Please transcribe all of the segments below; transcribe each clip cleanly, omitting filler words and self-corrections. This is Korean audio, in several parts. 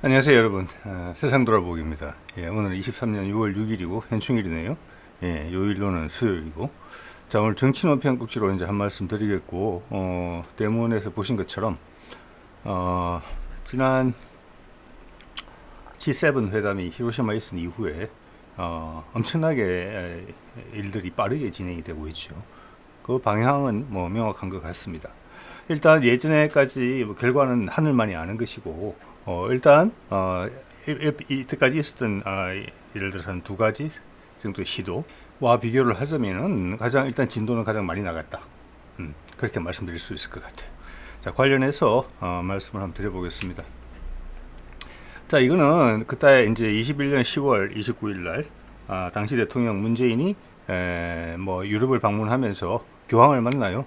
안녕하세요 여러분. 세상 돌아보기입니다. 오늘은 23년 6월 6일이고 현충일이네요. 요일로는 수요일이고, 자, 오늘 정치논평 꼭지로 이제 한 말씀 드리겠고, 대문에서 보신 것처럼 지난 G7 회담이 히로시마에 있은 이후에 엄청나게 일들이 빠르게 진행이 되고 있죠. 그 방향은 뭐 명확한 것 같습니다. 일단 예전에까지 뭐 결과는 하늘만이 아는 것이고, 일단 이때까지 있었던 예를 들어서 한 두 가지 정도의 시도와 비교를 하자면은 가장 일단 진도는 가장 많이 나갔다. 그렇게 말씀드릴 수 있을 것 같아요. 자, 관련해서 말씀을 한번 드려보겠습니다. 자, 이거는 그때 이제 21년 10월 29일 날 당시 대통령 문재인이 뭐 유럽을 방문하면서 교황을 만나요.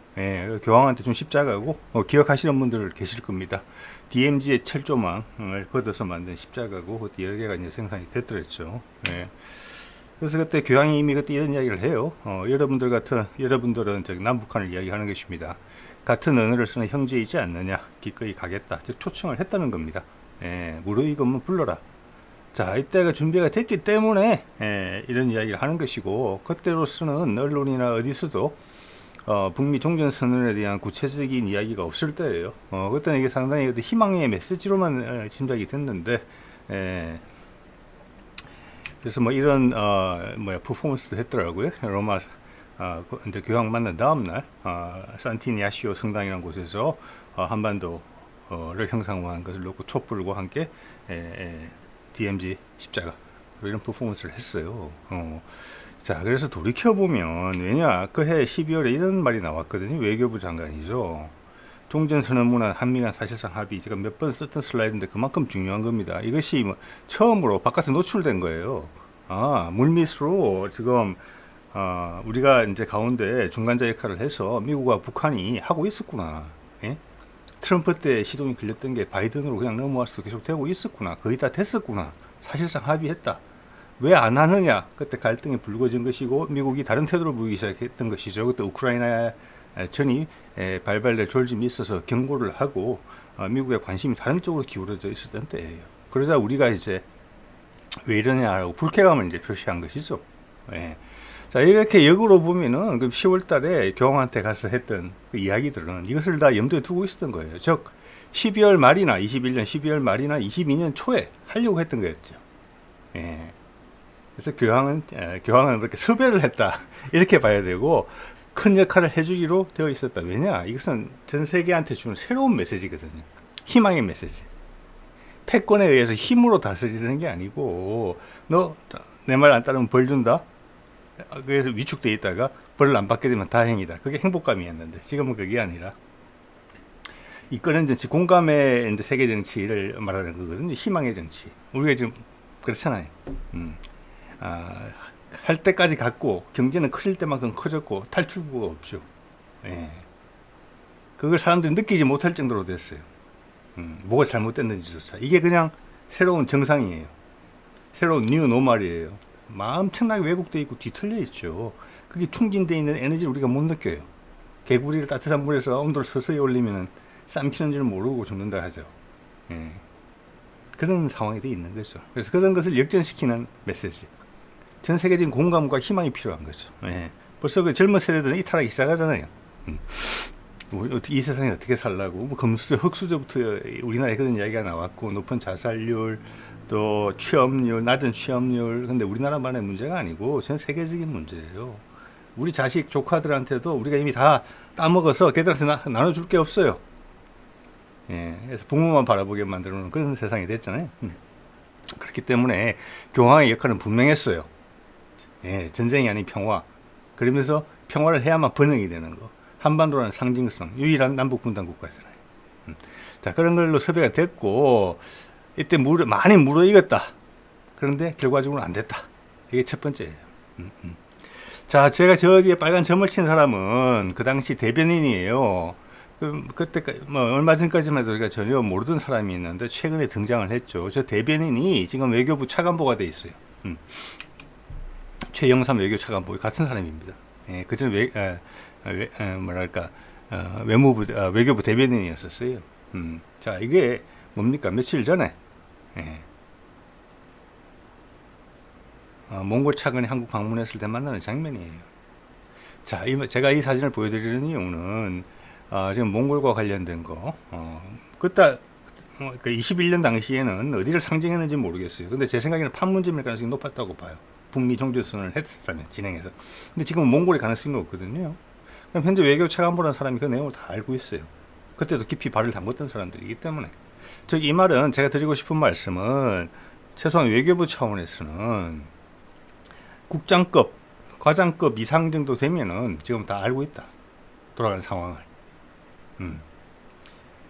교황한테 준 십자가고, 기억하시는 분들 계실 겁니다. DMZ의 철조망을 걷어서 만든 십자가고, 그때 여러 개가 이제 생산이 됐더랬죠. 그래서 그때 교황이 이미 그때 이런 이야기를 해요. 여러분들은 저기 남북한을 이야기하는 것입니다. 같은 언어를 쓰는 형제이지 않느냐, 기꺼이 가겠다. 즉 초청을 했다는 겁니다. 무르익으면 불러라. 자, 이때가 준비가 됐기 때문에 이런 이야기를 하는 것이고, 그때로서는 언론이나 어디서도 북미 종전선언에 대한 구체적인 이야기가 없을 때예요. 그때는 이게 상당히 희망의 메시지로만 짐작이 됐는데, 그래서 뭐 이런 퍼포먼스도 했더라고요. 로마 이제 교황 만난 다음 날 산티니아시오 성당이라는 곳에서 한반도를 형상화한 것을 놓고 촛불과 함께 DMZ 십자가 이런 퍼포먼스를 했어요. 자, 그래서 돌이켜보면, 왜냐, 그해 12월에 이런 말이 나왔거든요. 외교부 장관이죠. 종전선언문안 한미 간 사실상 합의, 제가 몇 번 썼던 슬라이드인데 그만큼 중요한 겁니다. 이것이 뭐 처음으로 바깥에 노출된 거예요. 물밑으로 지금 우리가 이제 가운데 중간자 역할을 해서 미국과 북한이 하고 있었구나. 트럼프 때 시동이 걸렸던 게 바이든으로 그냥 넘어와서도 계속 되고 있었구나. 거의 다 됐었구나. 사실상 합의했다. 왜 안 하느냐? 그때 갈등이 불거진 것이고, 미국이 다른 태도를 보이기 시작했던 것이죠. 그때 우크라이나 전이 발발될 조짐이 있어서 경고를 하고, 미국의 관심이 다른 쪽으로 기울어져 있었던 때예요. 그러자 우리가 이제 왜 이러냐라고 불쾌감을 이제 표시한 것이죠. 자, 이렇게 역으로 보면은 그 10월 달에 교황한테 가서 했던 그 이야기들은 이것을 다 염두에 두고 있었던 거예요. 즉, 12월 말이나 21년 12월 말이나 22년 초에 하려고 했던 거였죠. 그래서 교황은 그렇게 섭외를 했다. 이렇게 봐야 되고, 큰 역할을 해주기로 되어 있었다. 왜냐? 이것은 전 세계한테 주는 새로운 메시지거든요. 희망의 메시지. 패권에 의해서 힘으로 다스리는 게 아니고, 너 내 말 안 따르면 벌 준다? 그래서 위축돼 있다가 벌을 안 받게 되면 다행이다. 그게 행복감이었는데, 지금은 그게 아니라, 이거는 이제 공감의 이제 세계 정치를 말하는 거거든요. 희망의 정치. 우리가 지금 그렇잖아요. 할 때까지 갔고, 경제는 커질 때만큼 커졌고, 탈출구가 없죠. 그걸 사람들이 느끼지 못할 정도로 됐어요. 뭐가 잘못됐는지조차. 이게 그냥 새로운 정상이에요. 새로운 뉴 노멀이에요. 엄청나게 왜곡되어 있고 뒤틀려 있죠. 그게 충진되어 있는 에너지를 우리가 못 느껴요. 개구리를 따뜻한 물에서 온도를 서서히 올리면 삼키는 줄 모르고 죽는다 하죠. 그런 상황이 되어 있는 거죠. 그래서 그런 것을 역전시키는 메시지. 전 세계적인 공감과 희망이 필요한 거죠. 벌써 그 젊은 세대들은 이탈하기 시작하잖아요. 이 세상에 어떻게 살라고, 뭐 금수저, 흑수저부터 우리나라에 그런 이야기가 나왔고, 높은 자살률, 또 취업률, 낮은 취업률. 근데 우리나라만의 문제가 아니고 전 세계적인 문제예요. 우리 자식 조카들한테도 우리가 이미 다 따먹어서 걔들한테 나눠줄 게 없어요. 그래서 부모만 바라보게 만드는 그런 세상이 됐잖아요. 그렇기 때문에 교황의 역할은 분명했어요. 전쟁이 아닌 평화. 그러면서 평화를 해야만 번영이 되는 거. 한반도라는 상징성, 유일한 남북 분단 국가잖아요. 자, 그런 걸로 섭외가 됐고, 이때 많이 무르익었다. 그런데 결과적으로 안 됐다. 이게 첫 번째예요. 자, 제가 저기에 빨간 점을 친 사람은 그 당시 대변인이에요. 그때 뭐 얼마 전까지만 해도 우리가 전혀 모르던 사람이 있는데 최근에 등장을 했죠. 저 대변인이 지금 외교부 차관보가 돼 있어요. 최영삼 외교 차관보 같은 사람입니다. 그전에 외교부 대변인이었었어요. 자, 이게 뭡니까? 며칠 전에 예. 몽골 차관이 한국 방문했을 때 만나는 장면이에요. 자, 제가 이 사진을 보여드리는 이유는 지금 몽골과 관련된 거 그때 그 21년 당시에는 어디를 상징했는지 모르겠어요. 근데 제 생각에는 판문점일 가능성이 높았다고 봐요. 북미 정주선을 했었다면 진행해서. 근데 지금 몽골의 가능성이 높거든요. 그럼 현재 외교 차관보라는 사람이 그 내용을 다 알고 있어요. 그때도 깊이 발을 담궜던 사람들이기 때문에. 즉 이 말은 제가 드리고 싶은 말씀은 최소한 외교부 차원에서는 국장급, 과장급 이상 정도 되면은 지금 다 알고 있다. 돌아가는 상황을.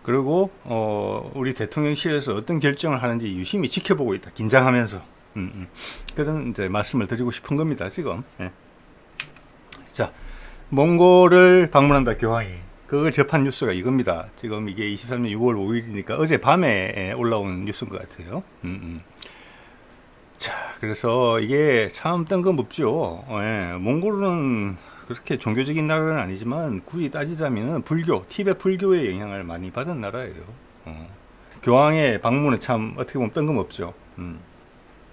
그리고 우리 대통령실에서 어떤 결정을 하는지 유심히 지켜보고 있다. 긴장하면서. 그런 이제 말씀을 드리고 싶은 겁니다. 지금. 예. 자, 몽골을 방문한다 교황이. 그걸 접한 뉴스가 이겁니다. 지금 이게 23년 6월 5일이니까 어제 밤에 올라온 뉴스인 것 같아요. 자, 그래서 이게 참 뜬금없죠. 예, 몽골은 그렇게 종교적인 나라는 아니지만 굳이 따지자면 불교, 티베트 불교의 영향을 많이 받은 나라예요. 교황의 방문은 참 어떻게 보면 뜬금없죠.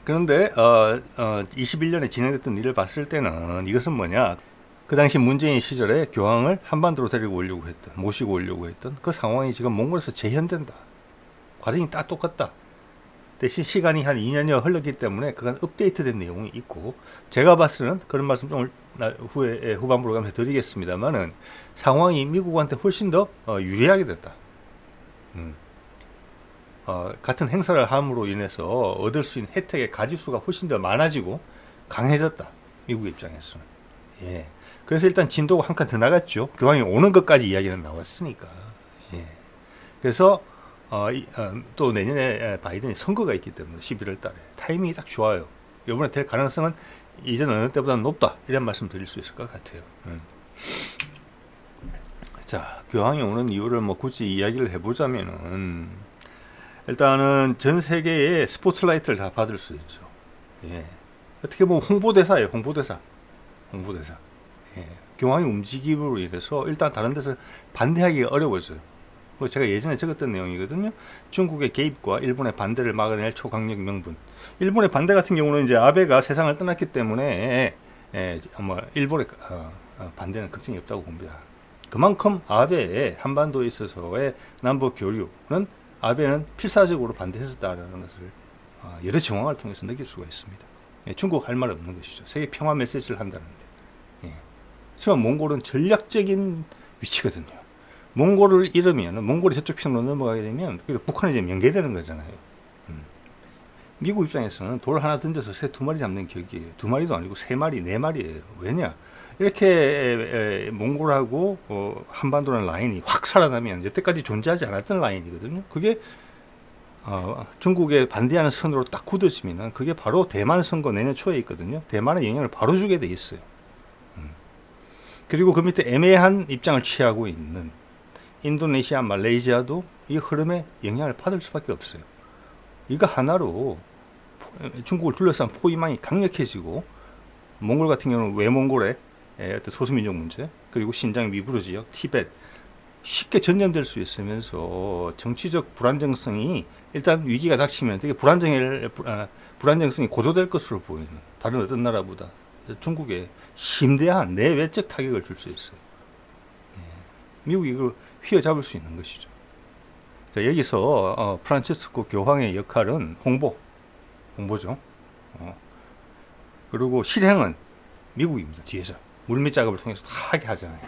그런데 21년에 진행됐던 일을 봤을 때는 이것은 뭐냐? 그 당시 문재인 시절에 교황을 한반도로 데리고 오려고 했던, 모시고 오려고 했던 그 상황이 지금 몽골에서 재현된다. 과정이 딱 똑같다. 대신 시간이 한 2년여 흘렀기 때문에 그간 업데이트된 내용이 있고, 제가 봤을 때는 그런 말씀 좀 후에 후반부로 가면서 드리겠습니다만은 상황이 미국한테 훨씬 더 유리하게 됐다. 같은 행사를 함으로 인해서 얻을 수 있는 혜택의 가지수가 훨씬 더 많아지고 강해졌다. 미국 입장에서는. 예. 그래서 일단 진도가 한 칸 더 나갔죠. 교황이 오는 것까지 이야기는 나왔으니까. 예. 그래서 또 내년에 바이든이 선거가 있기 때문에 11월 달에 타이밍이 딱 좋아요. 이번에 될 가능성은 이전 어느 때보다 높다. 이런 말씀 드릴 수 있을 것 같아요. 자, 교황이 오는 이유를 뭐 굳이 이야기를 해보자면은 일단은 전 세계의 스포트라이트를 다 받을 수 있죠. 예. 어떻게 보면 홍보대사예요. 홍보대사. 예. 교황의 움직임으로 인해서 일단 다른 데서 반대하기가 어려워져요. 뭐 제가 예전에 적었던 내용이거든요. 중국의 개입과 일본의 반대를 막아낼 초강력 명분. 일본의 반대 같은 경우는 이제 아베가 세상을 떠났기 때문에 일본의 반대는 걱정이 없다고 봅니다. 그만큼 아베의 한반도에 있어서의 남북 교류는 아베는 필사적으로 반대했었다는 것을 여러 정황을 통해서 느낄 수가 있습니다. 예, 중국 할 말 없는 것이죠. 세계 평화 메시지를 한다는데. 예. 하지만 몽골은 전략적인 위치거든요. 몽골을 잃으면, 몽골이 저쪽 편으로 넘어가게 되면 북한이 이제 연계되는 거잖아요. 미국 입장에서는 돌 하나 던져서 새 두 마리 잡는 격이에요. 두 마리도 아니고 세 마리, 네 마리예요. 왜냐? 이렇게 몽골하고 한반도라는 라인이 확 살아나면 여태까지 존재하지 않았던 라인이거든요. 그게 중국에 반대하는 선으로 딱 굳어지면 그게 바로 대만 선거 내년 초에 있거든요. 대만의 영향을 바로 주게 돼 있어요. 그리고 그 밑에 애매한 입장을 취하고 있는 인도네시아, 말레이시아도 이 흐름에 영향을 받을 수밖에 없어요. 이거 하나로 중국을 둘러싼 포위망이 강력해지고, 몽골 같은 경우는 외몽골의 어떤 소수민족 문제, 그리고 신장 위구르 지역, 티베트 쉽게 전염될 수 있으면서 정치적 불안정성이 일단 위기가 닥치면 되게 불안정성이 고조될 것으로 보이는, 다른 어떤 나라보다 중국에 심대한 내외적 타격을 줄 수 있어요. 미국이 이걸 휘어잡을 수 있는 것이죠. 자, 여기서 프란치스코 교황의 역할은 홍보죠. 그리고 실행은 미국입니다. 뒤에서 물밑 작업을 통해서 다 하게 하잖아요.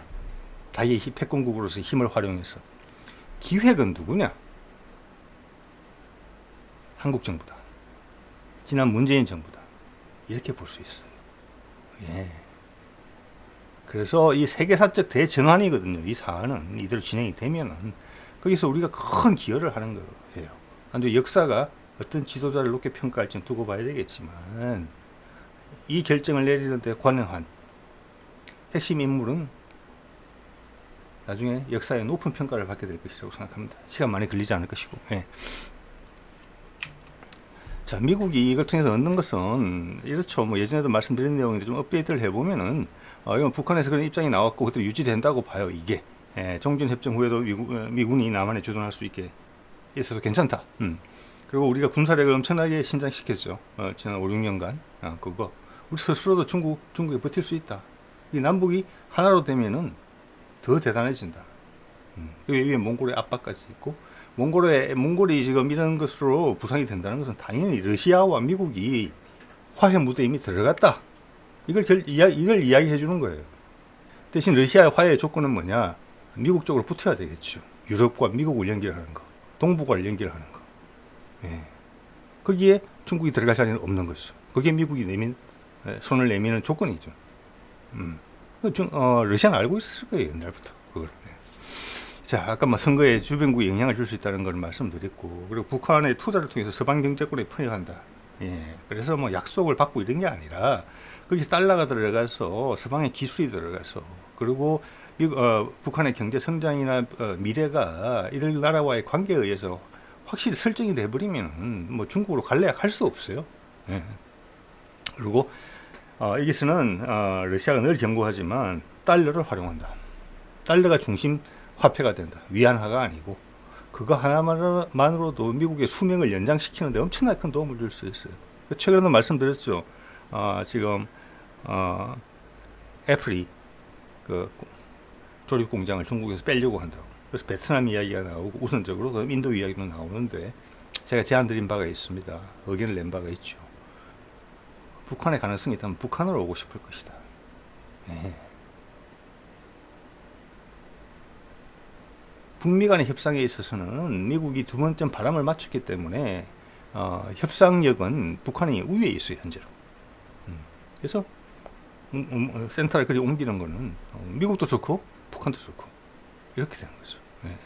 다의 패권국으로서 힘을 활용해서. 기획은 누구냐? 한국 정부다. 지난 문재인 정부다. 이렇게 볼 수 있어요. 예. 그래서 이 세계사적 대전환이거든요. 이 사안은 이대로 진행이 되면은 거기서 우리가 큰 기여를 하는 거예요. 아주 역사가 어떤 지도자를 높게 평가할지는 두고 봐야 되겠지만, 이 결정을 내리는 데 관여한 핵심 인물은 나중에 역사에 높은 평가를 받게 될 것이라고 생각합니다. 시간 많이 걸리지 않을 것이고. 예. 자, 미국이 이걸 통해서 얻는 것은 이렇죠. 뭐 예전에도 말씀드린 내용인데 좀 업데이트를 해보면은 이건 북한에서 그런 입장이 나왔고 그대로 유지된다고 봐요. 이게 정전 협정 후에도 미군이 남한에 주둔할 수 있게 있어서 괜찮다. 그리고 우리가 군사력을 엄청나게 신장시켰죠. 지난 5, 6년간. 그거. 우리 스스로도 중국에 버틸 수 있다. 이 남북이 하나로 되면은 더 대단해진다. 여기 위에 몽골의 압박까지 있고, 몽골이 지금 이런 것으로 부상이 된다는 것은 당연히 러시아와 미국이 화해 무대에 이미 들어갔다. 이걸 이야기해 주는 거예요. 대신 러시아의 화해의 조건은 뭐냐? 미국 쪽으로 붙어야 되겠죠. 유럽과 미국을 연결하는 거, 동북아를 연결하는 거. 예. 거기에 중국이 들어갈 자리는 없는 것이죠. 거기에 미국이 손을 내미는 조건이죠. 러시아는 알고 있을 거예요, 옛날부터. 그걸. 예. 자, 아까 선거에 주변국에 영향을 줄 수 있다는 걸 말씀드렸고, 그리고 북한의 투자를 통해서 서방 경제권에 편입한다. 예. 그래서 약속을 받고 이런 게 아니라, 거기서 달러가 들어가서 서방의 기술이 들어가서, 그리고 북한의 경제 성장이나 미래가 이들 나라와의 관계에 의해서 확실히 설정이 돼버리면 중국으로 갈래야 갈 수 없어요. 예. 그리고 여기서는 러시아가 늘 경고하지만 달러를 활용한다. 달러가 중심 화폐가 된다. 위안화가 아니고. 그거 하나만으로도 미국의 수명을 연장시키는데 엄청나게 큰 도움을 줄 수 있어요. 최근에도 말씀드렸죠. 지금 애플이 그 조립 공장을 중국에서 빼려고 한다고. 그래서 베트남 이야기가 나오고 우선적으로 그다음 인도 이야기도 나오는데 제가 제안 드린 바가 있습니다. 의견을 낸 바가 있죠. 북한의 가능성이 있다면 북한으로 오고 싶을 것이다. 네. 북미 간의 협상에 있어서는 미국이 두 번째 바람을 맞췄기 때문에 협상력은 북한이 우위에 있어요, 현재로. 그래서 센터를 그리 옮기는 거는 미국도 좋고 북한도 좋고 이렇게 되는 거죠. 네.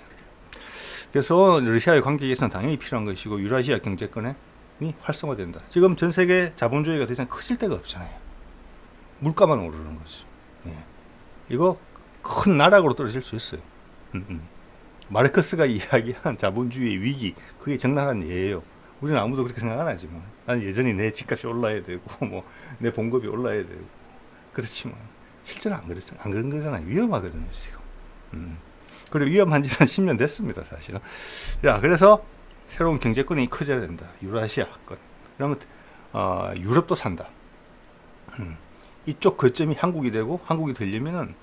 그래서 러시아의 관계에서는 당연히 필요한 것이고 유라시아 경제권이 활성화된다. 지금 전 세계 자본주의가 더 이상 커질 데가 없잖아요. 물가만 오르는 거죠. 네. 이거 큰 나락으로 떨어질 수 있어요. 마르크스가 이야기한 자본주의의 위기, 그게 적나라한 예예요. 우리는 아무도 그렇게 생각 안 하지만 난 여전히 내 집값이 올라야 되고 내 봉급이 올라야 되고 그렇지만 실제는 안 그런 거잖아요. 위험하거든요 지금. 그리고 위험한 지는 10년 됐습니다 사실은. 자, 그래서 새로운 경제권이 커져야 된다. 유라시아권. 그러면 유럽도 산다. 이쪽 거점이 한국이 되고 한국이 되려면은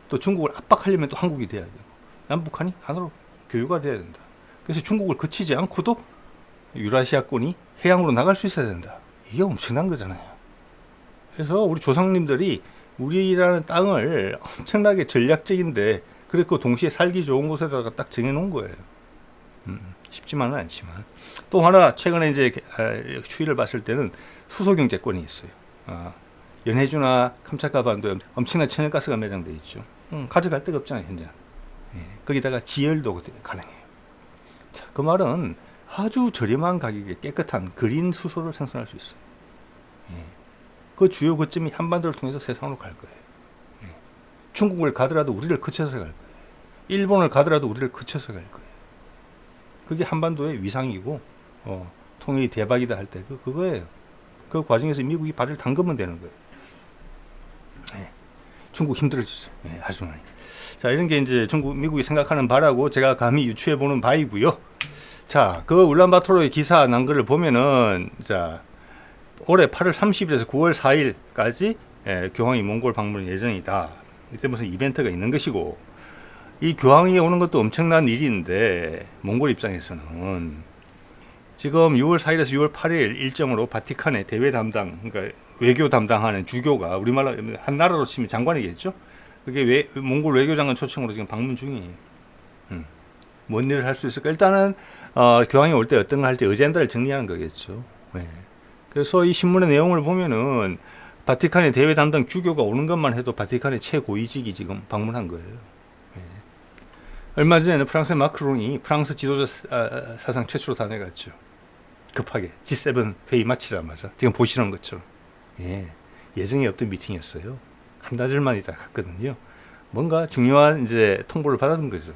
또 중국을 압박하려면 또 한국이 돼야 되고 남북한이 하나로 교류가 돼야 된다. 그래서 중국을 거치지 않고도 유라시아권이 해양으로 나갈 수 있어야 된다. 이게 엄청난 거잖아요. 그래서 우리 조상님들이 우리라는 땅을 엄청나게 전략적인데 그리고 동시에 살기 좋은 곳에다가 딱 정해놓은 거예요. 쉽지만은 않지만 또 하나 최근에 이제 추이를 봤을 때는 수소경제권이 있어요. 연해주나 캄차카 반도에 엄청난 천연가스가 매장돼 있죠. 가져갈 데가 없잖아요 현재. 예, 거기다가 지열도 가능해요. 자, 그 말은 아주 저렴한 가격에 깨끗한 그린 수소를 생산할 수 있어요. 예, 그 주요 거점이 한반도를 통해서 세상으로 갈 거예요. 예, 중국을 가더라도 우리를 거쳐서 갈 거예요. 일본을 가더라도 우리를 거쳐서 갈 거예요. 그게 한반도의 위상이고 통일이 대박이다 할 때 그거예요. 그 과정에서 미국이 발을 담그면 되는 거예요. 예, 중국 힘들어지죠. 예, 아주 많이. 자, 이런 게 이제 미국이 생각하는 바라고 제가 감히 유추해 보는 바이고요. 자, 그 울란바토르의 기사 난 거를 보면은 자, 올해 8월 30일에서 9월 4일까지 교황이 몽골 방문 예정이다. 이때 무슨 이벤트가 있는 것이고 이 교황이 오는 것도 엄청난 일인데 몽골 입장에서는 지금 6월 4일에서 6월 8일 일정으로 바티칸의 대외 담당, 그러니까 외교 담당하는 주교가 우리말로 한 나라로 치면 장관이겠죠. 그게 몽골 외교장관 초청으로 지금 방문 중이에요. 뭔 일을 할 수 있을까? 일단은 교황이 올 때 어떤 거 할지 어젠다를 정리하는 거겠죠. 네. 그래서 이 신문의 내용을 보면은 바티칸의 대외 담당 주교가 오는 것만 해도 바티칸의 최고위직이 지금 방문한 거예요. 네. 얼마 전에는 프랑스의 마크롱이 프랑스 지도자 사상 최초로 다녀갔죠. 급하게 G7 회의 마치자마자 지금 보시는 것처럼. 예. 예정에 없던 미팅이었어요. 한 달 만이다 갔거든요. 뭔가 중요한 이제 통보를 받은 거죠.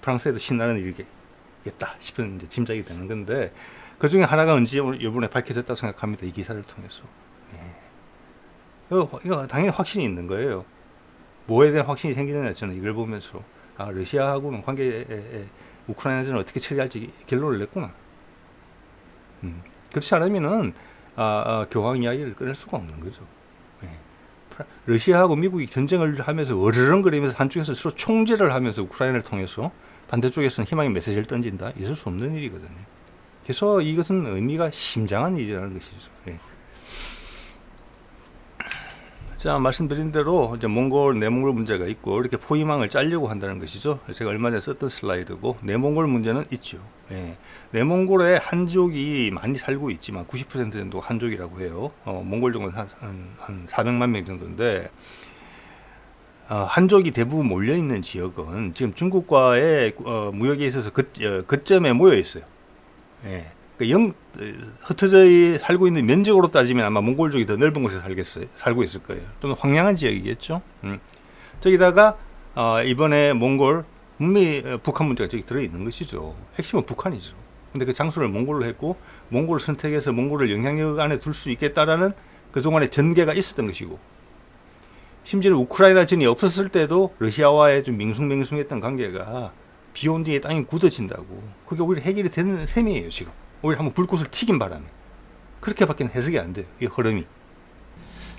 프랑스에도 신나는 일이겠다 싶은 이제 짐작이 되는 건데 그 중에 하나가 언제 이번에 밝혀졌다고 생각합니다. 이 기사를 통해서. 예. 이거 당연히 확신이 있는 거예요. 뭐에 대한 확신이 생기느냐 저는 이걸 보면서 러시아하고는 관계에 우크라이나전을 어떻게 처리할지 결론을 냈구나. 그렇지 않으면은 교황 이야기를 끊을 수가 없는 거죠. 예. 러시아하고 미국이 전쟁을 하면서 어르렁거리면서 한쪽에서 서로 총질을 하면서 우크라이나를 통해서 반대쪽에서는 희망의 메시지를 던진다. 있을 수 없는 일이거든요. 그래서 이것은 의미가 심장한 일이라는 것이죠. 예. 자, 말씀드린 대로 이제 몽골, 내몽골 문제가 있고 이렇게 포위망을 짜려고 한다는 것이죠. 제가 얼마 전에 썼던 슬라이드고 내몽골 문제는 있죠. 예. 내몽골에 한족이 많이 살고 있지만 90% 정도 한족이라고 해요. 몽골 정도는 한 400만 명 정도인데 한족이 대부분 몰려 있는 지역은 지금 중국과의 무역에 있어서 거점에 모여 있어요. 예. 흩어져 살고 있는 면적으로 따지면 아마 몽골족이 더 넓은 곳에 살고 있을 거예요. 좀 황량한 지역이겠죠. 저기다가 이번에 몽골 북한 문제가 저기 들어 있는 것이죠. 핵심은 북한이죠. 근데 그 장소를 몽골로 했고 몽골을 선택해서 몽골을 영향력 안에 둘 수 있겠다라는 그동안의 전개가 있었던 것이고, 심지어 우크라이나 전이 없었을 때도 러시아와의 좀 밍숭맹숭했던 관계가 비온 뒤에 땅이 굳어진다고, 그게 오히려 해결이 되는 셈이에요. 지금 오히려 한번 불꽃을 튀긴 바람에 그렇게밖에 해석이 안 돼요, 이 흐름이.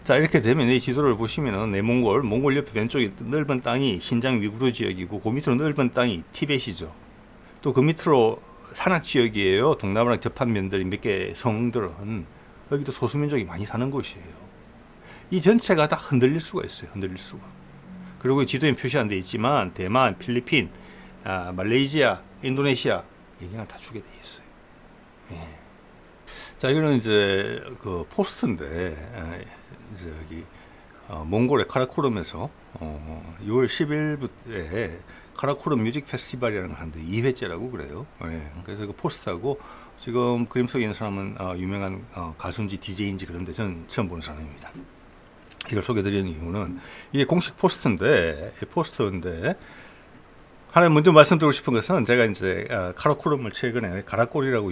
자, 이렇게 되면 이 지도를 보시면은 몽골 옆에 왼쪽에 넓은 땅이 신장 위구르 지역이고, 그 밑으로 넓은 땅이 티벳이죠. 또 그 밑으로 산악 지역이에요. 동남아랑 접한 면들이 몇 개 성들은 여기도 소수민족이 많이 사는 곳이에요. 이 전체가 다 흔들릴 수가 있어요. 흔들릴 수가. 그리고 지도에 표시한 데 있지만 대만, 필리핀, 말레이시아, 인도네시아 영향을 다 주게 돼 있어요. 예. 자, 이거는 이제 그 포스트인데, 이제 여기 몽골의 카라코름에서 6월 10일부터에 카라코름 뮤직 페스티벌이라는 걸 하는데 2회째라고 그래요. 예. 그래서 그 포스트하고 지금 그림 속에 있는 사람은 유명한 가수인지 DJ인지 그런데 저는 처음 보는 사람입니다. 이걸 소개드리는 이유는 이게 공식 포스트인데 하나 먼저 말씀드리고 싶은 것은, 제가 이제 카라코름을 최근에 가라꼬리라고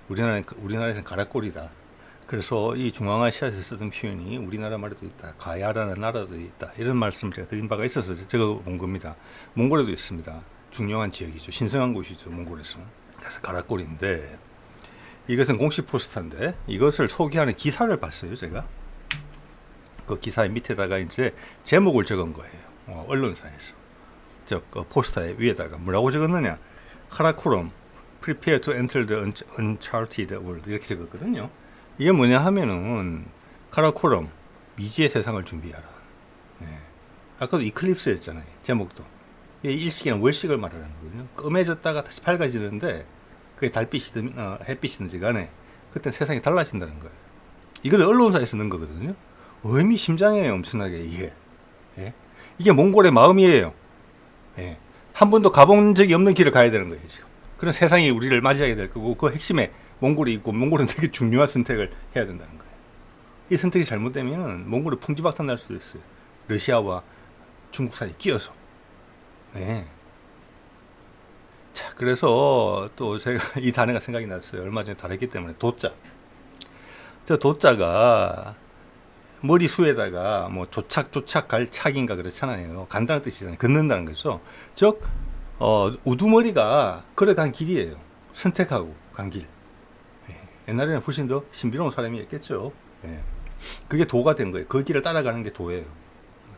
우리나라에서는 가라꼬리다. 그래서 이 중앙아시아에서 쓰던 표현이 우리나라 말에도 있다. 가야라는 나라도 있다. 이런 말씀을 제가 드린 바가 있어서 적어본 겁니다. 몽골에도 있습니다. 중요한 지역이죠. 신성한 곳이죠, 몽골에서는. 그래서 가라꼬리인데, 이것은 공식 포스터인데 이것을 소개하는 기사를 봤어요, 제가. 그 기사의 밑에다가 이제 제목을 적은 거예요. 언론사에서. 포스터의 위에다가 뭐라고 적었느냐? 카라코럼, prepare to enter the uncharted world, 이렇게 적었거든요. 이게 뭐냐 하면은 카라코럼, 미지의 세상을 준비하라. 네. 아까도 이클립스였잖아요, 제목도. 이게 일식이나 월식을 말하는 거거든요. 검해졌다가 다시 밝아지는데 그게 달빛이든 햇빛이든지 간에 그때 세상이 달라진다는 거예요. 이걸 언론사에서 넣은 거거든요. 의미심장해요, 엄청나게. 이게 이게 몽골의 마음이에요. 예. 한 번도 가본 적이 없는 길을 가야 되는 거예요, 지금. 그런 세상이 우리를 맞이하게 될 거고, 그 핵심에 몽골이 있고, 몽골은 되게 중요한 선택을 해야 된다는 거예요. 이 선택이 잘못되면 몽골이 풍지박탄 날 수도 있어요. 러시아와 중국 사이에 끼어서. 예. 자, 그래서 또 제가 이 단어가 생각이 났어요. 얼마 전에 다뤘기 때문에. 도자. 저 도자가 머리수에다가 뭐 조착 갈 착인가 그렇잖아요. 간다는 뜻이잖아요. 걷는다는 거죠. 즉 우두머리가 걸어간 길이에요. 선택하고 간 길. 옛날에는 훨씬 더 신비로운 사람이었겠죠. 그게 도가 된 거예요. 그 길을 따라가는 게 도예요.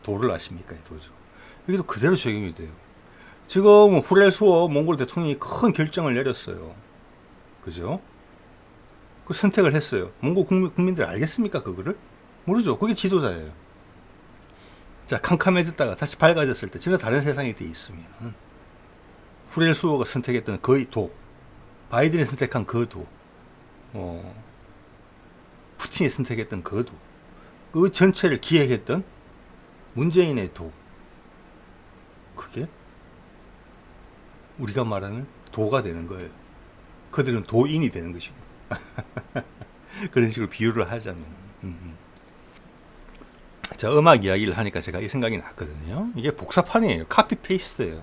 도를 아십니까? 도죠. 여기도 그대로 적용이 돼요. 지금 후렐수어 몽골 대통령이 큰 결정을 내렸어요. 그죠? 그 선택을 했어요. 몽골 국민들 알겠습니까? 그거를? 모르죠. 그게 지도자예요. 자, 캄캄해졌다가 다시 밝아졌을 때 전혀 다른 세상이 돼 있으면 후렐수어가 선택했던 그 도, 바이든이 선택한 그 도, 푸틴이 선택했던 그 도, 그 전체를 기획했던 문재인의 도, 그게 우리가 말하는 도가 되는 거예요. 그들은 도인이 되는 것이고. 그런 식으로 비유를 하자면. 자, 음악 이야기를 하니까 제가 이 생각이 났거든요. 이게 복사판이에요. 카피 페이스트예요.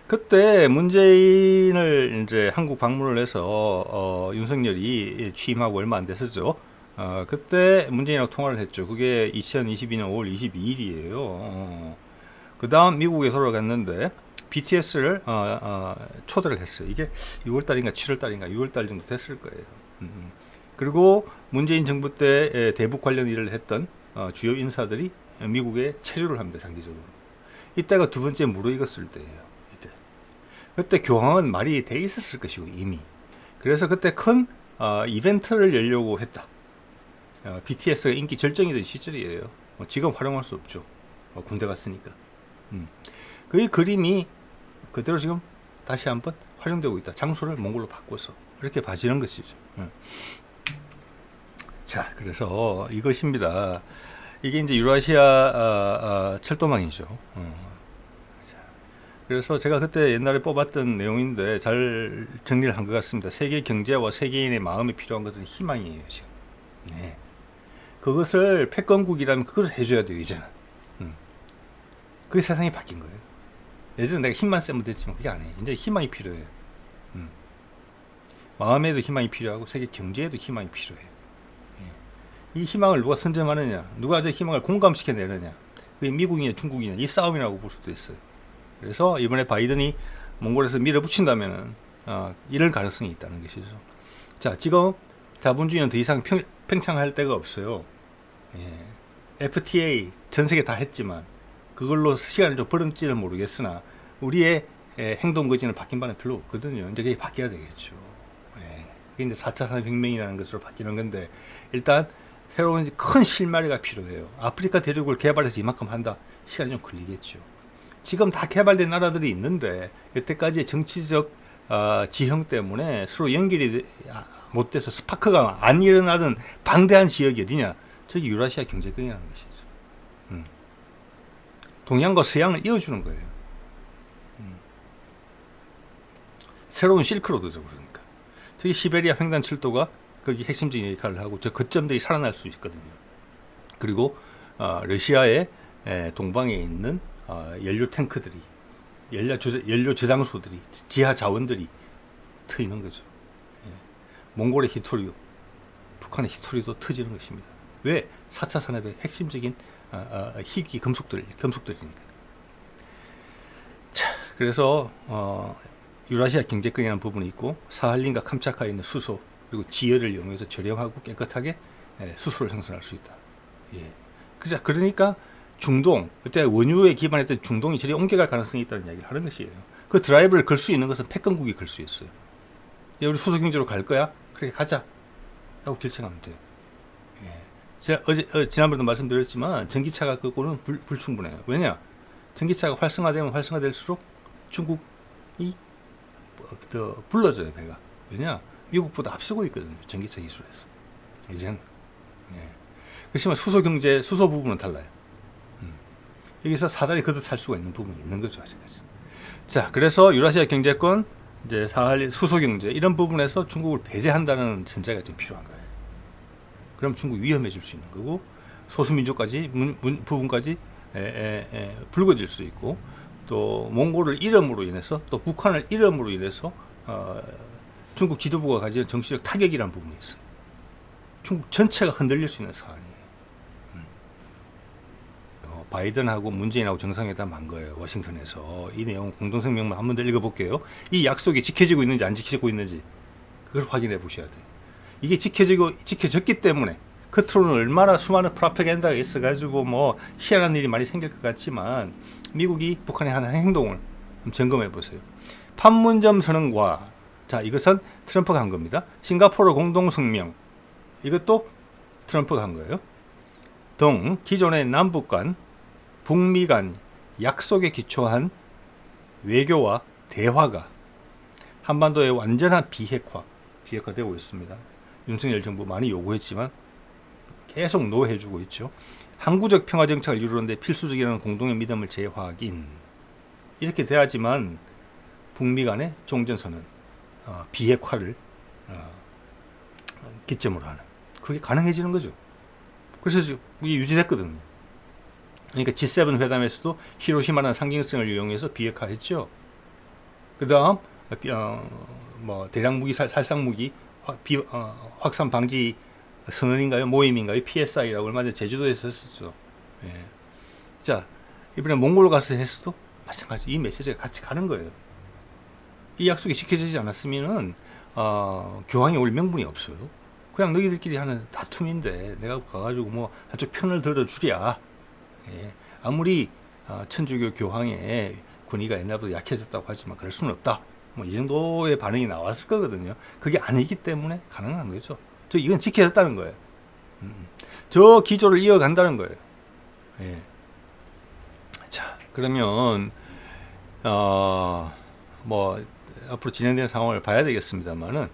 그때 문재인을 이제 한국 방문을 해서 윤석열이 취임하고 얼마 안 됐었죠. 그때 문재인하고 통화를 했죠. 그게 2022년 5월 22일이에요. 그 다음 미국에 돌아갔는데 BTS를 초대를 했어요. 이게 6월달인가 7월달인가 6월달 정도 됐을 거예요. 그리고 문재인 정부 때 대북 관련 일을 했던 주요 인사들이 미국에 체류를 합니다. 장기적으로. 이때가 두 번째 무르익었을 때예요. 그때 교황은 말이 돼 있었을 것이고 이미. 그래서 그때 큰 이벤트를 열려고 했다. BTS가 인기 절정이던 시절이에요. 지금 활용할 수 없죠. 군대 갔으니까. 그 그림이 그대로 지금 다시 한번 활용되고 있다. 장소를 몽골로 바꿔서 이렇게 봐지는 것이죠. 자, 그래서 이것입니다. 이게 이제 유라시아 철도망이죠. 그래서 제가 그때 옛날에 뽑았던 내용인데 잘 정리를 한 것 같습니다. 세계 경제와 세계인의 마음이 필요한 것은 희망이에요, 지금. 네. 그것을 패권국이라면 그걸 해줘야 돼요, 이제는. 그게 세상이 바뀐 거예요. 예전에 내가 힘만 세면 됐지만 그게 아니에요. 이제 희망이 필요해요. 마음에도 희망이 필요하고 세계 경제에도 희망이 필요해요. 이 희망을 누가 선점하느냐, 누가 저 희망을 공감시켜내느냐, 그게 미국이냐 중국이냐 이 싸움이라고 볼 수도 있어요. 그래서 이번에 바이든이 몽골에서 밀어붙인다면은 이럴 가능성이 있다는 것이죠. 자, 지금 자본주의는 더 이상 팽창할 데가 없어요. FTA 전 세계 다 했지만 그걸로 시간을 좀 벌었지는 모르겠으나 우리의 행동 거지는 바뀐 바는 별로 없거든요. 이제 그게 바뀌어야 되겠죠. 그게 이제 4차 산업혁명이라는 것으로 바뀌는 건데 일단 새로운 큰 실마리가 필요해요. 아프리카 대륙을 개발해서 이만큼 한다. 시간이 좀 걸리겠죠. 지금 다 개발된 나라들이 있는데 여태까지의 정치적 지형 때문에 서로 연결이 못 돼서 스파크가 안 일어나던 방대한 지역이 어디냐? 저기 유라시아 경제권이라는 것이죠. 동양과 서양을 이어주는 거예요. 새로운 실크로드죠. 그러니까 저기 시베리아 횡단철도가 거기 핵심적인 역할을 하고 저 거점들이 살아날 수 있거든요. 그리고 러시아의 동방에 있는 연료 탱크들이 연료 저장소들이 지하 자원들이 트이는 거죠. 몽골의 히토리오, 북한의 히토리도 터지는 것입니다. 왜? 4차 산업의 핵심적인 희귀 금속들이니까. 자, 그래서 유라시아 경제권이라는 부분이 있고 사할린과 캄차카에 있는 수소 그리고 지열을 이용해서 저렴하고 깨끗하게 수소를 생산할 수 있다. 그러니까 중동, 그때 원유에 기반했던 중동이 저리 옮겨갈 가능성이 있다는 이야기를 하는 것이에요. 그 드라이브를 걸 수 있는 것은 패권국이 걸 수 있어요. 우리 수소 경제로 갈 거야? 그렇게 가자. 라고 결정하면 돼요. 제가 지난번에도 말씀드렸지만 전기차가 그거는 불충분해요. 왜냐? 전기차가 활성화되면 활성화될수록 중국이 더 불러져요, 배가. 왜냐? 미국보다 앞서고 있거든요. 전기차 기술에서. 이제는. 그렇지만 수소 경제, 수소 부분은 달라요. 여기서 사다리 걷어 탈 수가 있는 부분이 있는 거죠, 아직까지. 자, 그래서 유라시아 경제권, 이제 사할린 수소 경제 이런 부분에서 중국을 배제한다는 전제가 좀 필요한 거예요. 그럼 중국 위험해질 수 있는 거고 소수민족까지 부분까지 불거질 수 있고 또 몽골을 잃음으로 인해서 또 북한을 잃음으로 인해서 중국 지도부가 가지는 정치적 타격이라는 부분이 있어요. 중국 전체가 흔들릴 수 있는 사안이에요. 바이든하고 문재인하고 정상회담 한 거예요. 워싱턴에서. 이 내용 공동성명만 한 번 더 읽어볼게요. 이 약속이 지켜지고 있는지 안 지켜지고 있는지 그걸 확인해 보셔야 돼요. 이게 지켜졌기 때문에 겉으로는 얼마나 수많은 프로파간다가 있어가지고 뭐 희한한 일이 많이 생길 것 같지만 미국이 북한에 하는 행동을 점검해 보세요. 판문점 선언과 자 이것은 트럼프가 한 겁니다. 싱가포르 공동성명 이것도 트럼프가 한 거예요. 등 기존의 남북 간 북미 간 약속에 기초한 외교와 대화가 한반도의 완전한 비핵화되고 있습니다. 윤석열 정부 많이 요구했지만 계속 노해주고 있죠. 항구적 평화 정착을 이루는데 필수적이라는 공동의 믿음을 재확인 이렇게 돼야지만 북미 간의 종전선언 비핵화를 기점으로 하는 그게 가능해지는 거죠. 그래서 이게 유지됐거든요. 그러니까 G7 회담에서도 히로시마라는 상징성을 이용해서 비핵화했죠. 그 다음 뭐 대량 무기 살상 무기 확산 방지 선언인가요? 모임인가요? PSI라고 얼마 전에 제주도에서 했었죠. 자 이번에 몽골 가서 했어도 마찬가지 이 메시지가 같이 가는 거예요. 이 약속이 지켜지지 않았으면은 교황이 올 명분이 없어요. 그냥 너희들끼리 하는 다툼인데 내가 가가지고 뭐 한쪽 편을 들어주랴. 예. 아무리 천주교 교황의 권위가 옛날보다 약해졌다고 하지만 그럴 수는 없다. 뭐 이 정도의 반응이 나왔을 거거든요. 그게 아니기 때문에 가능한 거죠. 이건 지켜졌다는 거예요. 저 기조를 이어간다는 거예요. 예. 자, 그러면 뭐 앞으로 진행되는 상황을 봐야 되겠습니다만은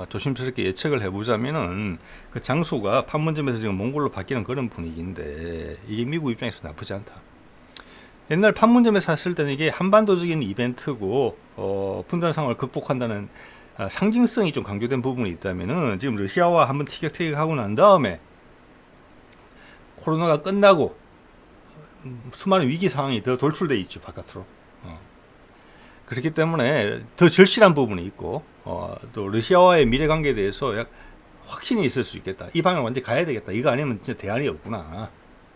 조심스럽게 예측을 해보자면은 그 장소가 판문점에서 지금 몽골로 바뀌는 그런 분위기인데 이게 미국 입장에서 나쁘지 않다. 옛날 판문점에서 샀을 때는 이게 한반도적인 이벤트고 분단 상황을 극복한다는 상징성이 좀 강조된 부분이 있다면은 지금 러시아와 한번 티격태격하고 난 다음에 코로나가 끝나고 수많은 위기 상황이 더 돌출돼 있죠, 바깥으로. 그렇기 때문에 더 절실한 부분이 있고 또 러시아와의 미래 관계에 대해서 확신이 있을 수 있겠다. 이 방향을 완전히 가야 되겠다. 이거 아니면 진짜 대안이 없구나.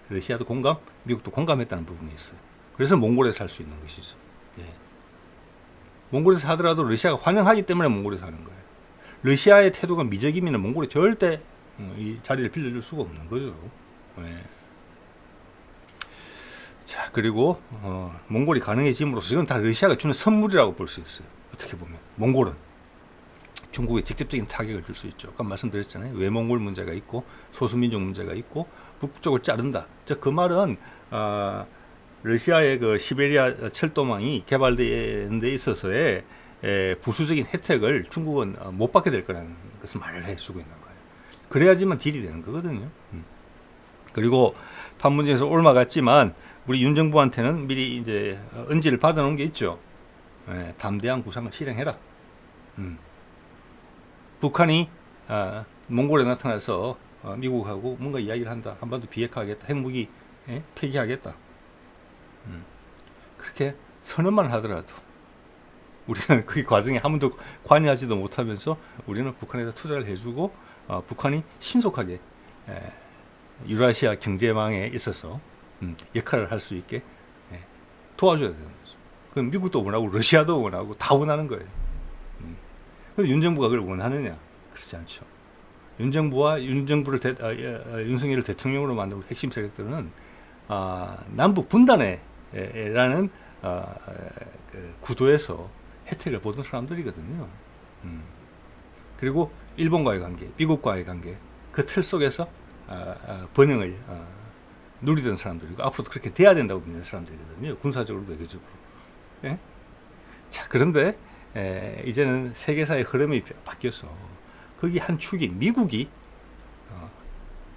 러시아도 공감, 미국도 공감했다는 부분이 있어요. 그래서 몽골에서 살 수 있는 것이죠. 예. 몽골에서 하더라도 러시아가 환영하기 때문에 몽골에서 하는 거예요. 러시아의 태도가 미적이면 몽골이 절대 이 자리를 빌려줄 수가 없는 거죠. 예. 자, 그리고 몽골이 가능해짐으로써 이건 다 러시아가 주는 선물이라고 볼 수 있어요. 어떻게 보면 몽골은 중국에 직접적인 타격을 줄 수 있죠. 아까 말씀드렸잖아요. 외몽골 문제가 있고 소수민족 문제가 있고 북쪽을 자른다. 그 말은 러시아의 그 시베리아 철도망이 개발되는 데 있어서의 부수적인 혜택을 중국은 못 받게 될 거라는 것을 말을 해주고 있는 거예요. 그래야지만 딜이 되는 거거든요. 그리고 판문점에서 옮아갔지만 우리 윤 정부한테는 미리 이제 언지를 받아놓은 게 있죠. 담대한 구상을 실행해라. 북한이 몽골에 나타나서 미국하고 뭔가 이야기를 한다. 한반도 비핵화하겠다. 핵무기 폐기하겠다. 그렇게 선언만 하더라도 우리는 그 과정에 한 번도 관여하지도 못하면서 우리는 북한에다 투자를 해주고 북한이 신속하게 유라시아 경제망에 있어서 역할을 할 수 있게 도와줘야 되는 거죠. 그럼 미국도 원하고 러시아도 원하고 다 원하는 거예요. 근데 윤 정부가 그걸 원하느냐? 그렇지 않죠. 윤 정부와 윤석열을 대통령으로 만든 핵심 세력들은 남북 분단에라는 그 구도에서 혜택을 보던 사람들이거든요. 그리고 일본과의 관계, 미국과의 관계, 그 틀 속에서 번영을 누리던 사람들이고 앞으로도 그렇게 돼야 된다고 믿는 사람들이거든요. 군사적으로도 외교적으로. 예? 자, 그런데 이제는 세계사의 흐름이 바뀌어서 거기 한 축이 미국이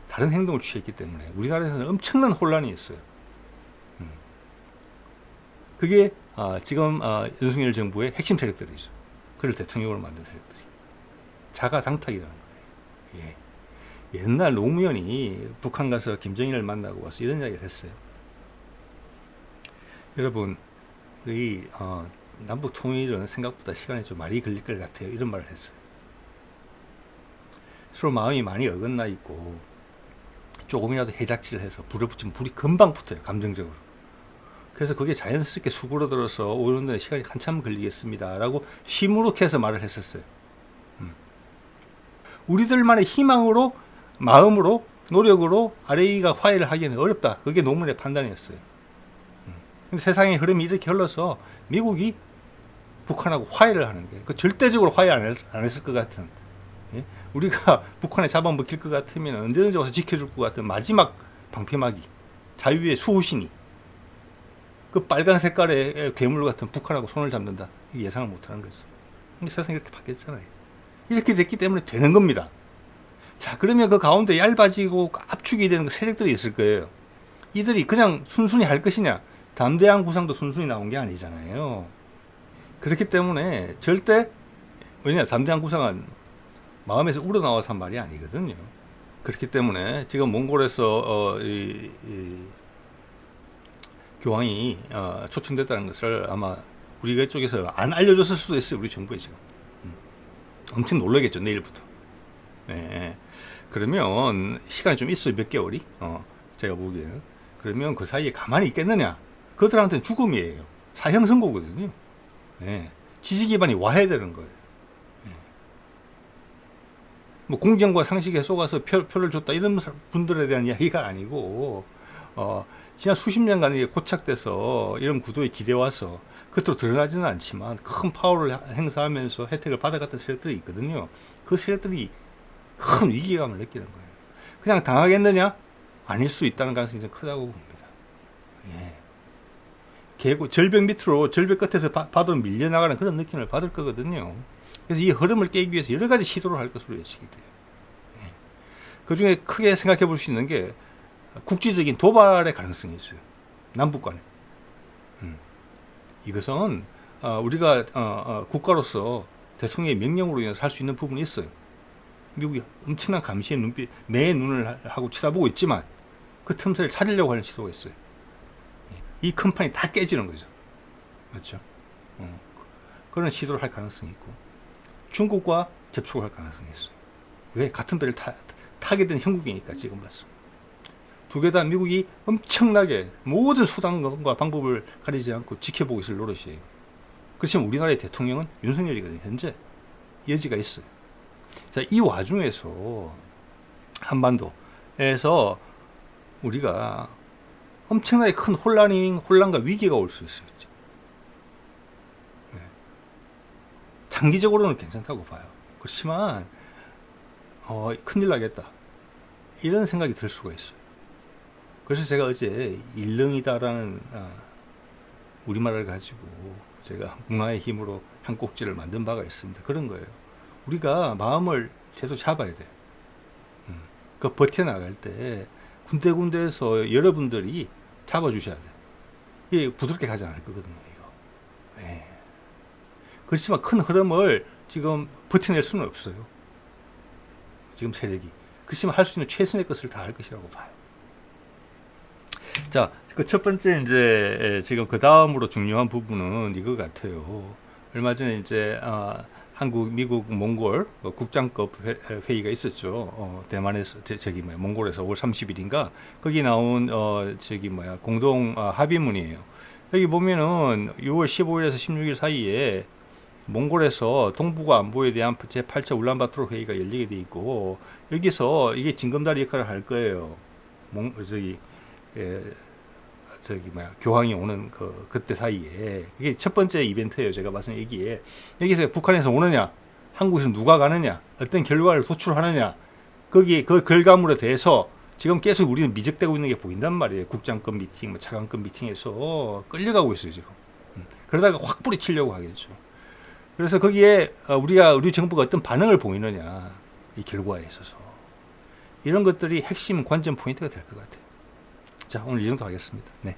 다른 행동을 취했기 때문에 우리나라에서는 엄청난 혼란이 있어요. 그게 지금 윤석열 정부의 핵심 세력들이죠. 그를 대통령으로 만든 세력들이. 자가당탁이라는 거예요. 예. 옛날 노무현이 북한 가서 김정일을 만나고 와서 이런 이야기를 했어요. 여러분, 이 남북 통일은 생각보다 시간이 좀 많이 걸릴 것 같아요. 이런 말을 했어요. 서로 마음이 많이 어긋나 있고 조금이라도 해작질을 해서 불을 붙이면 불이 금방 붙어요. 감정적으로. 그래서 그게 자연스럽게 수그러들어서 오는 데 시간이 한참 걸리겠습니다. 라고 시무룩해서 말을 했었어요. 우리들만의 희망으로, 마음으로, 노력으로 아래위가 화해를 하기는 어렵다. 그게 노무현의 판단이었어요. 근데 세상의 흐름이 이렇게 흘러서 미국이 북한하고 화해를 하는 게, 그 절대적으로 화해 안 했을 것 같은, 예? 우리가 북한에 잡아먹힐 것 같으면 언제든지 와서 지켜줄 것 같은 마지막 방패막이, 자유의 수호신이, 그 빨간 색깔의 괴물 같은 북한하고 손을 잡는다. 이게 예상을 못하는 거죠. 세상이 이렇게 바뀌었잖아요. 이렇게 됐기 때문에 되는 겁니다. 자, 그러면 그 가운데 얇아지고 압축이 되는 그 세력들이 있을 거예요. 이들이 그냥 순순히 할 것이냐? 담대한 구상도 순순히 나온 게 아니잖아요. 그렇기 때문에 절대, 왜냐, 담대한 구상은 마음에서 우러나와서 한 말이 아니거든요. 그렇기 때문에 지금 몽골에서 교황이 초청됐다는 것을 아마 우리가 쪽에서 안 알려줬을 수도 있어요. 우리 정부에 지금. 엄청 놀라겠죠. 내일부터. 네. 그러면 시간이 좀 있어요. 몇 개월이. 제가 보기에는. 그러면 그 사이에 가만히 있겠느냐. 그들한테는 죽음이에요. 사형 선고거든요. 예. 지지 기반이 와야 되는 거예요. 예. 뭐 공정과 상식에 속아서 표를 줬다 이런 분들에 대한 이야기가 아니고 지난 수십 년간 이게 고착돼서 이런 구도에 기대와서 겉으로 드러나지는 않지만 큰 파워를 행사하면서 혜택을 받아갔던 세력들이 있거든요. 그 세력들이 큰 위기감을 느끼는 거예요. 그냥 당하겠느냐? 아닐 수 있다는 가능성이 좀 크다고 봅니다. 예. 절벽 밑으로, 절벽 끝에서 바다로 밀려나가는 그런 느낌을 받을 거거든요. 그래서 이 흐름을 깨기 위해서 여러 가지 시도를 할 것으로 예측이 돼요. 예. 그 중에 크게 생각해 볼 수 있는 게 국지적인 도발의 가능성이 있어요. 남북 간에. 이것은 우리가 국가로서 대통령의 명령으로 인해서 할 수 있는 부분이 있어요. 미국이 엄청난 감시의 눈빛, 매의 눈을 하고 쳐다보고 있지만 그 틈새를 찾으려고 하는 시도가 있어요. 이 큰 판이 다 깨지는 거죠. 맞죠? 그런 시도를 할 가능성이 있고 중국과 접촉을 할 가능성이 있어요. 왜? 같은 배를 타게 된 형국이니까 지금 봤습니다. 두 개 다 미국이 엄청나게 모든 수단과 방법을 가리지 않고 지켜보고 있을 노릇이에요. 그렇지만 우리나라의 대통령은 윤석열이거든요. 현재 여지가 있어요. 자, 이 와중에서 한반도에서 우리가 엄청나게 큰 혼란과 위기가 올 수 있어요. 네. 장기적으로는 괜찮다고 봐요. 그렇지만 큰일 나겠다 이런 생각이 들 수가 있어요. 그래서 제가 어제 일릉이다라는 우리말을 가지고 제가 문화의 힘으로 한 꼭지를 만든 바가 있습니다. 그런 거예요. 우리가 마음을 제대로 잡아야 돼요. 그 버텨나갈 때 군데군데에서 여러분들이 잡아주셔야 돼요. 이게 부드럽게 가지 않을 거거든요. 이거. 예. 그렇지만 큰 흐름을 지금 버텨낼 수는 없어요. 지금 세력이. 그렇지만 할 수 있는 최선의 것을 다 할 것이라고 봐요. 자, 그 첫 번째 이제 지금 그 다음으로 중요한 부분은 이거 같아요. 얼마 전에 이제 한국, 미국, 몽골 국장급 회의가 있었죠. 대만에서 몽골에서 5월 30일인가 거기 나온 공동 합의문이에요. 여기 보면은 6월 15일에서 16일 사이에 몽골에서 동북아 안보에 대한 제8차 울란바토르 회의가 열리게 돼 있고 여기서 이게 징검다리 역할을 할 거예요. 교황이 오는 그때 사이에 이게 첫 번째 이벤트예요. 제가 봤을 때 여기서 북한에서 오느냐, 한국에서 누가 가느냐, 어떤 결과를 도출하느냐, 거기 그 결과물에 대해서 지금 계속 우리는 미적되고 있는 게 보인단 말이에요. 국장급 미팅, 차관급 미팅에서 끌려가고 있어요 지금. 그러다가 확 뿌리치려고 하겠죠. 그래서 거기에 우리 정부가 어떤 반응을 보이느냐, 이 결과에 있어서 이런 것들이 핵심 관전 포인트가 될 것 같아요. 자, 오늘 이 정도 하겠습니다. 네.